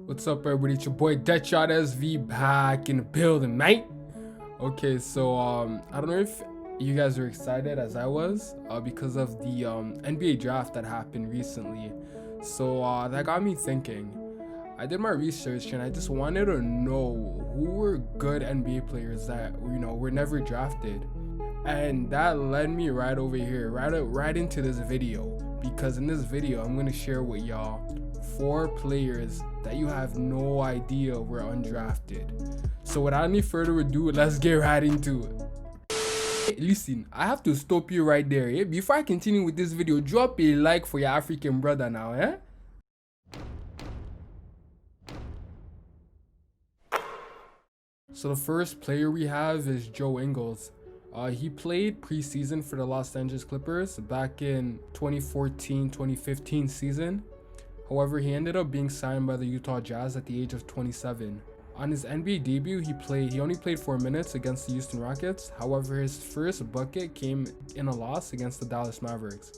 What's up, everybody? It's your boy DeadShotSV back in the building, mate. Okay, so I don't know if you guys are excited as I was because of the NBA draft that happened recently. So that got me thinking. I did my research and I just wanted to know who were good NBA players that were never drafted, and that led me right over here, right into this video. Because in this video, I'm gonna share with y'all 4 players that you have no idea were undrafted. So without any further ado, let's get right into it. Hey, listen, I have to stop you right there. Before I continue with this video, drop a like for your African brother now. So the first player we have is Joe Ingles. He played preseason for the Los Angeles Clippers back in 2014-2015 season. However, he ended up being signed by the Utah Jazz at the age of 27. On his NBA debut, he only played 4 minutes against the Houston Rockets. However, his first bucket came in a loss against the Dallas Mavericks.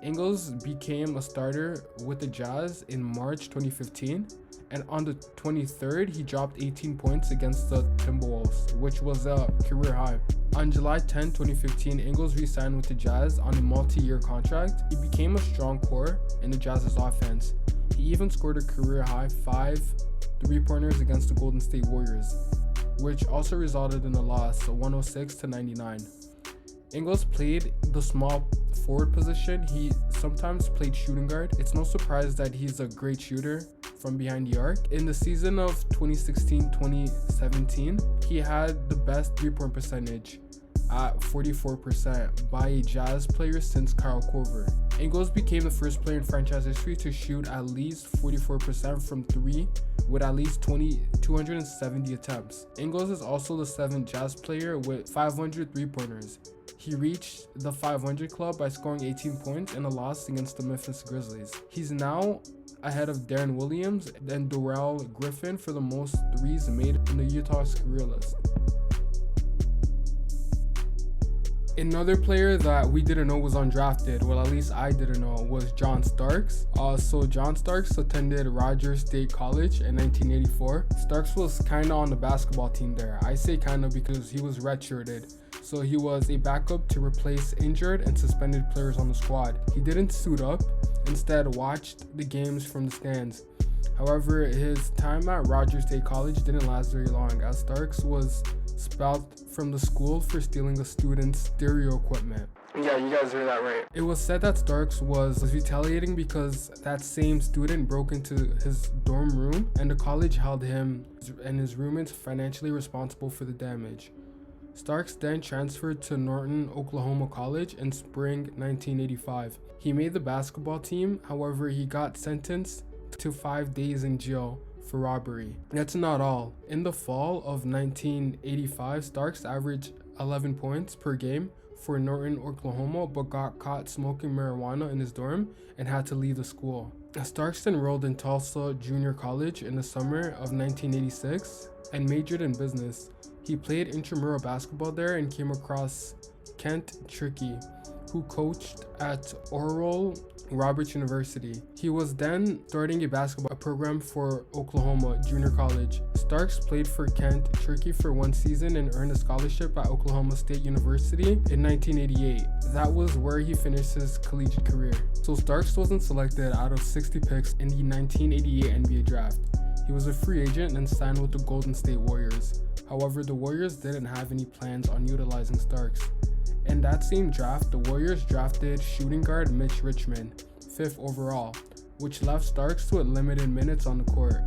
Ingles became a starter with the Jazz in March 2015. And on the 23rd, he dropped 18 points against the Timberwolves, which was a career high. On July 10, 2015, Ingles re-signed with the Jazz on a multi-year contract. He became a strong core in the Jazz's offense. He even scored a career high 5 3-pointers against the Golden State Warriors, which also resulted in a loss of 106-99. Ingles played the small forward position. He sometimes played shooting guard. It's no surprise that he's a great shooter from behind the arc. In the season of 2016-2017, he had the best 3-point percentage at 44% by a Jazz player since Kyle Korver. Ingles became the first player in franchise history to shoot at least 44% from 3 with at least 270 attempts. Ingles is also the 7th Jazz player with 500 3-pointers. He reached the 500 club by scoring 18 points in a loss against the Memphis Grizzlies. He's now ahead of Darren Williams and Darrell Griffin for the most threes made in the Utah's career list. Another player that we didn't know was undrafted, well, at least I didn't know, was John Starks. So John Starks attended Rogers State College in 1984. Starks was kind of on the basketball team there. I say kind of because he was redshirted. So he was a backup to replace injured and suspended players on the squad. He didn't suit up, instead watched the games from the stands. However, his time at Rogers State College didn't last very long, as Starks was expelled from the school for stealing the students' stereo equipment. Yeah, you guys heard that right. It was said that Starks was retaliating because that same student broke into his dorm room, and the college held him and his roommates financially responsible for the damage. Starks then transferred to Norton, Oklahoma College in spring 1985. He made the basketball team, however, he got sentenced to 5 days in jail for robbery. That's not all. In the fall of 1985, Starks averaged 11 points per game for Norton, Oklahoma, but got caught smoking marijuana in his dorm and had to leave the school. Starks enrolled in Tulsa Junior College in the summer of 1986 and majored in business. He played intramural basketball there and came across Kent Trickey, who coached at Oral Roberts University. He was then starting a basketball program for Oklahoma Junior College. Starks played for Kent Trickey for 1 season and earned a scholarship at Oklahoma State University in 1988. That was where he finished his collegiate career. So Starks wasn't selected out of 60 picks in the 1988 NBA draft. He was a free agent and signed with the Golden State Warriors. However, the Warriors didn't have any plans on utilizing Starks. In that same draft, the Warriors drafted shooting guard Mitch Richmond, 5th overall, which left Starks with limited minutes on the court.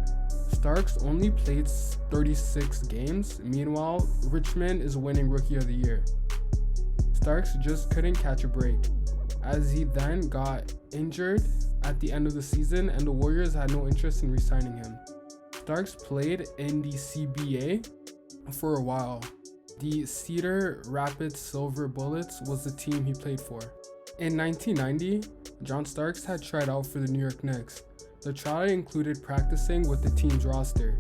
Starks only played 36 games, meanwhile, Richmond is winning Rookie of the Year. Starks just couldn't catch a break, as he then got injured at the end of the season and the Warriors had no interest in re-signing him. Starks played in the CBA for a while. The Cedar Rapids Silver Bullets was the team he played for. In 1990, John Starks had tried out for the New York Knicks. The trial included practicing with the team's roster.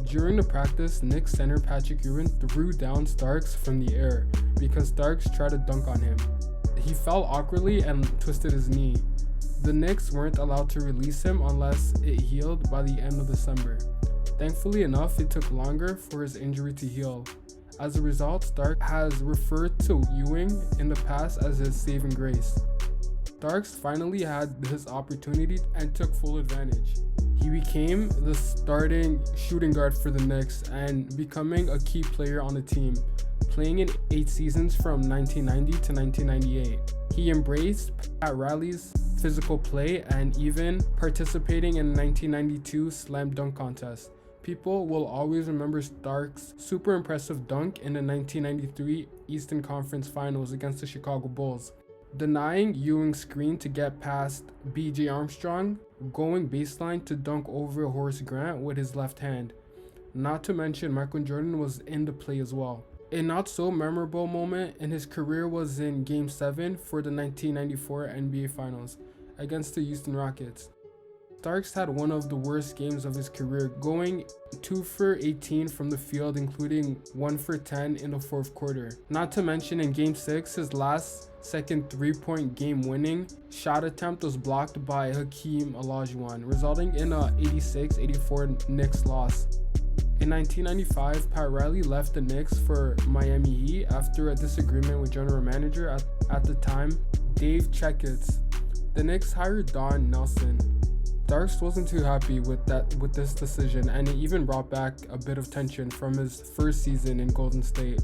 During the practice, Knicks center Patrick Ewing threw down Starks from the air because Starks tried to dunk on him. He fell awkwardly and twisted his knee. The Knicks weren't allowed to release him unless it healed by the end of December. Thankfully enough, it took longer for his injury to heal. As a result, Starks has referred to Ewing in the past as his saving grace. Starks finally had his opportunity and took full advantage. He became the starting shooting guard for the Knicks and becoming a key player on the team, playing in 8 seasons from 1990 to 1998. He embraced Pat Riley's physical play and even participating in the 1992 slam dunk contest. People will always remember Starks' super impressive dunk in the 1993 Eastern Conference Finals against the Chicago Bulls, denying Ewing's screen to get past B.J. Armstrong, going baseline to dunk over Horace Grant with his left hand. Not to mention Michael Jordan was in the play as well. A not so memorable moment in his career was in Game 7 for the 1994 NBA Finals against the Houston Rockets. Starks had one of the worst games of his career, going 2 for 18 from the field, including 1 for 10 in the fourth quarter. Not to mention in Game 6, his last second 3-point game-winning shot attempt was blocked by Hakeem Olajuwon, resulting in a 86-84 Knicks loss. In 1995, Pat Riley left the Knicks for Miami Heat after a disagreement with general manager at the time, Dave Checketts. The Knicks hired Don Nelson. Starks wasn't too happy with this decision, and it even brought back a bit of tension from his first season in Golden State.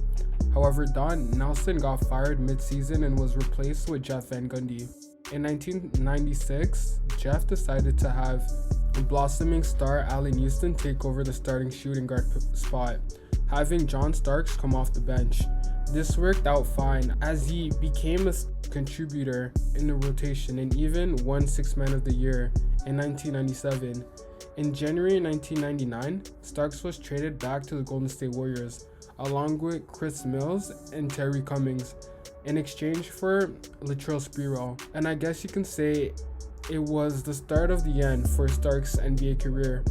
However, Don Nelson got fired mid-season and was replaced with Jeff Van Gundy. In 1996, Jeff decided to have blossoming star Allen Houston take over the starting shooting guard spot, having John Starks come off the bench. This worked out fine as he became a contributor in the rotation and even won Sixth Man of the Year in 1997. In January 1999, Starks was traded back to the Golden State Warriors, along with Chris Mills and Terry Cummings, in exchange for Latrell Sprewell. And I guess you can say it was the start of the end for Starks' NBA career.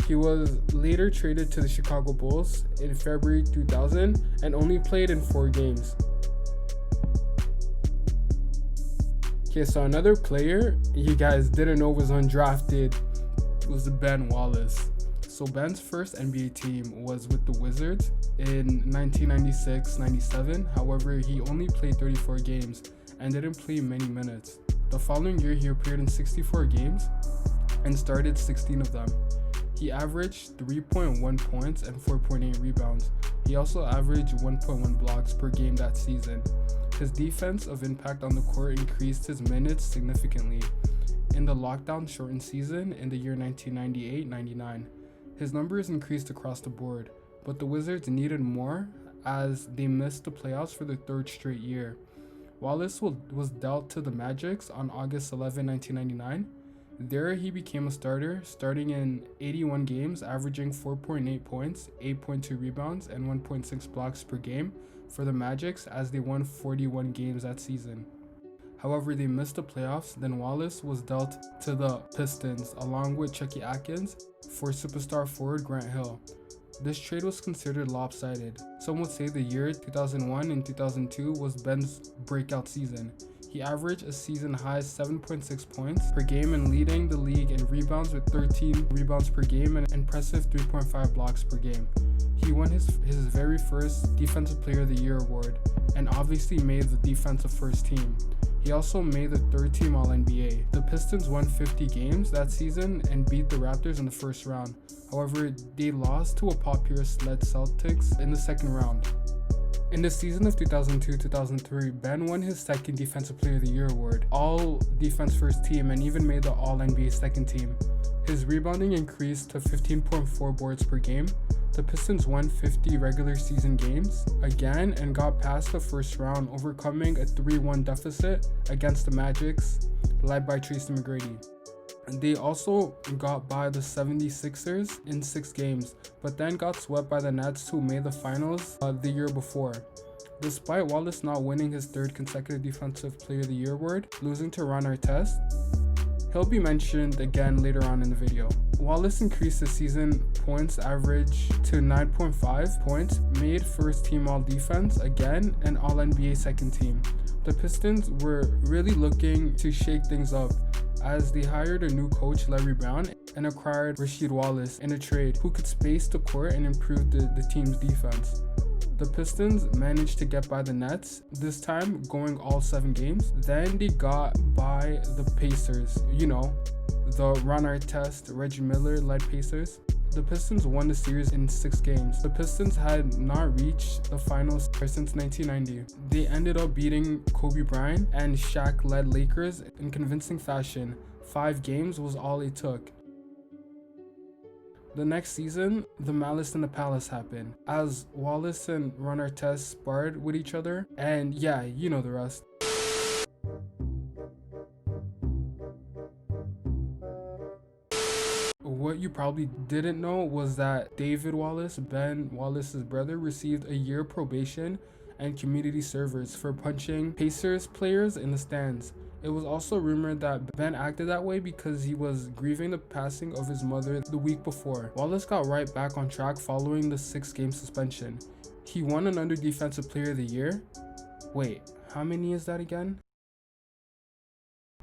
He was later traded to the Chicago Bulls in February 2000 and only played in 4 games. Okay, so another player you guys didn't know was undrafted was Ben Wallace. So Ben's first NBA team was with the Wizards in 1996-97. However, he only played 34 games and didn't play many minutes. The following year, he appeared in 64 games and started 16 of them. He averaged 3.1 points and 4.8 rebounds. He also averaged 1.1 blocks per game that season. His defensive impact on the court increased his minutes significantly in the lockdown-shortened season in the year 1998-99. His numbers increased across the board, but the Wizards needed more as they missed the playoffs for the 3rd straight year. Wallace was dealt to the Magics on August 11, 1999. There he became a starter, starting in 81 games, averaging 4.8 points, 8.2 rebounds, and 1.6 blocks per game for the Magics as they won 41 games that season. However, they missed the playoffs, then Wallace was dealt to the Pistons along with Chucky Atkins for superstar forward Grant Hill. This trade was considered lopsided. Some would say the year 2001 and 2002 was Ben's breakout season. He averaged a season-high 7.6 points per game and leading the league in rebounds with 13 rebounds per game and impressive 3.5 blocks per game. He won his very first Defensive Player of the Year award and obviously made the defensive first team. He also made the 3rd team All-NBA. The Pistons won 50 games that season and beat the Raptors in the first round. However, they lost to a Paul Pierce-led Celtics in the second round. In the season of 2002-2003, Ben won his 2nd Defensive Player of the Year award, All Defense First Team, and even made the All-NBA second team. His rebounding increased to 15.4 boards per game. The Pistons won 50 regular season games again and got past the first round, overcoming a 3-1 deficit against the Magics, led by Tracy McGrady. They also got by the 76ers in 6 games, but then got swept by the Nets, who made the finals the year before. Despite Wallace not winning his 3rd consecutive Defensive Player of the Year award, losing to Ron Artest, he'll be mentioned again later on in the video. Wallace increased his season points average to 9.5 points, made 1st team All Defense again, and All NBA second team. The Pistons were really looking to shake things up as they hired a new coach, Larry Brown, and acquired Rasheed Wallace in a trade who could space the court and improve the team's defense. The Pistons managed to get by the Nets, this time going all 7 games. Then they got by the Pacers, you know, the Ron Artest, Reggie Miller-led Pacers. The Pistons won the series in 6 games. The Pistons had not reached the finals since 1990. They ended up beating Kobe Bryant and Shaq-led Lakers in convincing fashion. 5 games was all it took. The next season, the Malice in the Palace happened, as Wallace and Ron Artest sparred with each other, and yeah, you know the rest. What you probably didn't know was that David Wallace, Ben Wallace's brother, received a year probation and community service for punching Pacers players in the stands. It was also rumored that Ben acted that way because he was grieving the passing of his mother the week before. Wallace got right back on track following the 6-game suspension. He won an Under Defensive Player of the Year. Wait, how many is that again?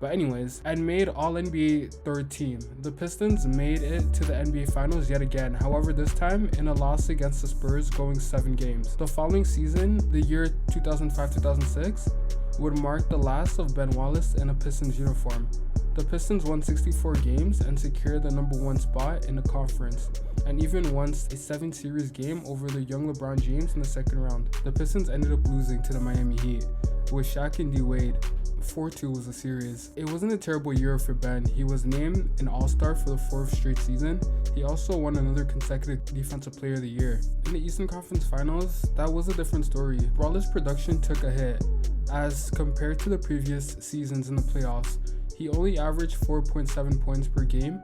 But anyways, and made All-NBA 3rd team. The Pistons made it to the NBA Finals yet again, however this time in a loss against the Spurs going 7 games. The following season, the year 2005-2006, would mark the last of Ben Wallace in a Pistons uniform. The Pistons won 64 games and secured the #1 spot in the conference, and even won a 7-series game over the young LeBron James in the 2nd round. The Pistons ended up losing to the Miami Heat, with Shaq and D-Wade. 4-2 was the series. It wasn't a terrible year for Ben. He was named an All-Star for the 4th straight season. He also won another consecutive Defensive Player of the Year. In the Eastern Conference Finals, that was a different story. Wallace's production took a hit, as compared to the previous seasons in the playoffs. He only averaged 4.7 points per game,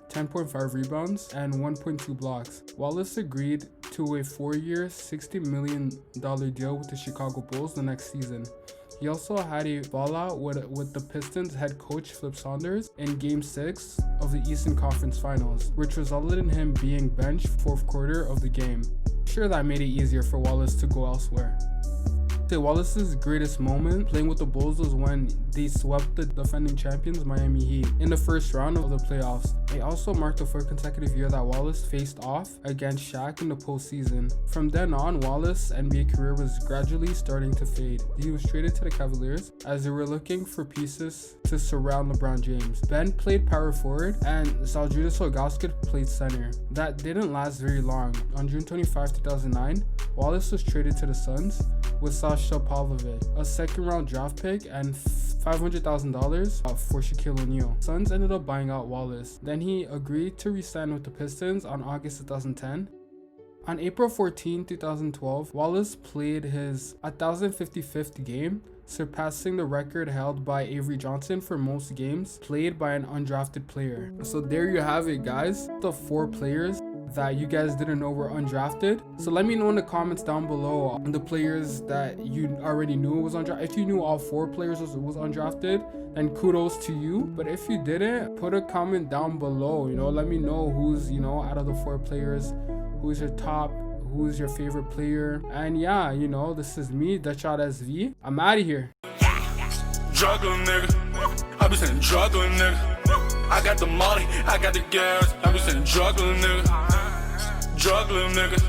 10.5 rebounds, and 1.2 blocks. Wallace agreed to a 4-year, $60 million deal with the Chicago Bulls the next season. He also had a fallout with the Pistons head coach Flip Saunders in Game 6 of the Eastern Conference Finals, which resulted in him being benched 4th quarter of the game. Sure, that made it easier for Wallace to go elsewhere. Wallace's greatest moment playing with the Bulls was when they swept the defending champions Miami Heat in the 1st round of the playoffs. It also marked the 4th consecutive year that Wallace faced off against Shaq in the postseason. From then on, Wallace's NBA career was gradually starting to fade. He was traded to the Cavaliers as they were looking for pieces to surround LeBron James. Ben played power forward and Zalgiris Algauskit played center. That didn't last very long. On June 25, 2009, Wallace was traded to the Suns with Sasha Pavlovic, a 2nd-round draft pick, and $500,000 for Shaquille O'Neal. Suns ended up buying out Wallace. Then he agreed to re-sign with the Pistons on August 2010. On April 14, 2012, Wallace played his 1,055th game, surpassing the record held by Avery Johnson for most games played by an undrafted player. So there you have it, guys. The 4 players that you guys didn't know were undrafted. So let me know in the comments down below on the players that you already knew was undrafted. If you knew all 4 players was undrafted, then kudos to you. But if you didn't, put a comment down below. You know, let me know who's, you know, out of the 4 players, who's your top, who's your favorite player. And yeah, you know, this is me, DeadShotSV. I'm out of here. Juggling nigga, I be saying juggling nigga. I got the money, I got the gas. I be saying juggling nigga, juggling nigga.